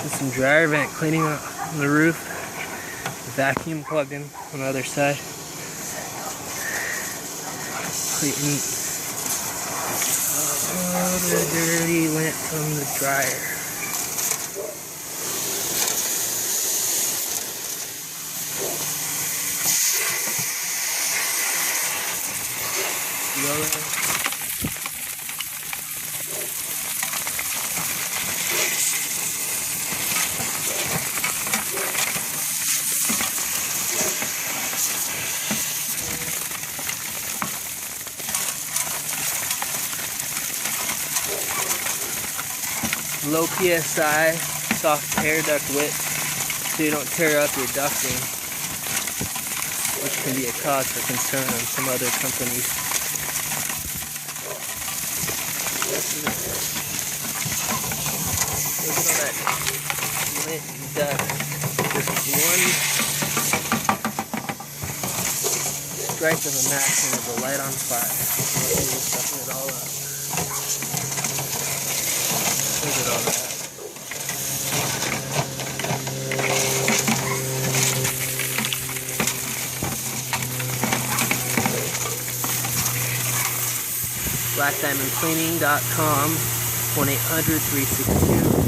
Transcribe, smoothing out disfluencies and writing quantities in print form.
Did some dryer vent cleaning on the roof. The vacuum plugged in on the other side. Cleaning all the dirty lint from the dryer. Low PSI, soft air duct width, so you don't tear up your ducting, which can be a cause for concern on some other companies. Look at all that lint and dust. Just one strike of a match and it'll light on fire. We're sucking it all up. Look at all that. BlackDiamondCleaning.com, 1-800-362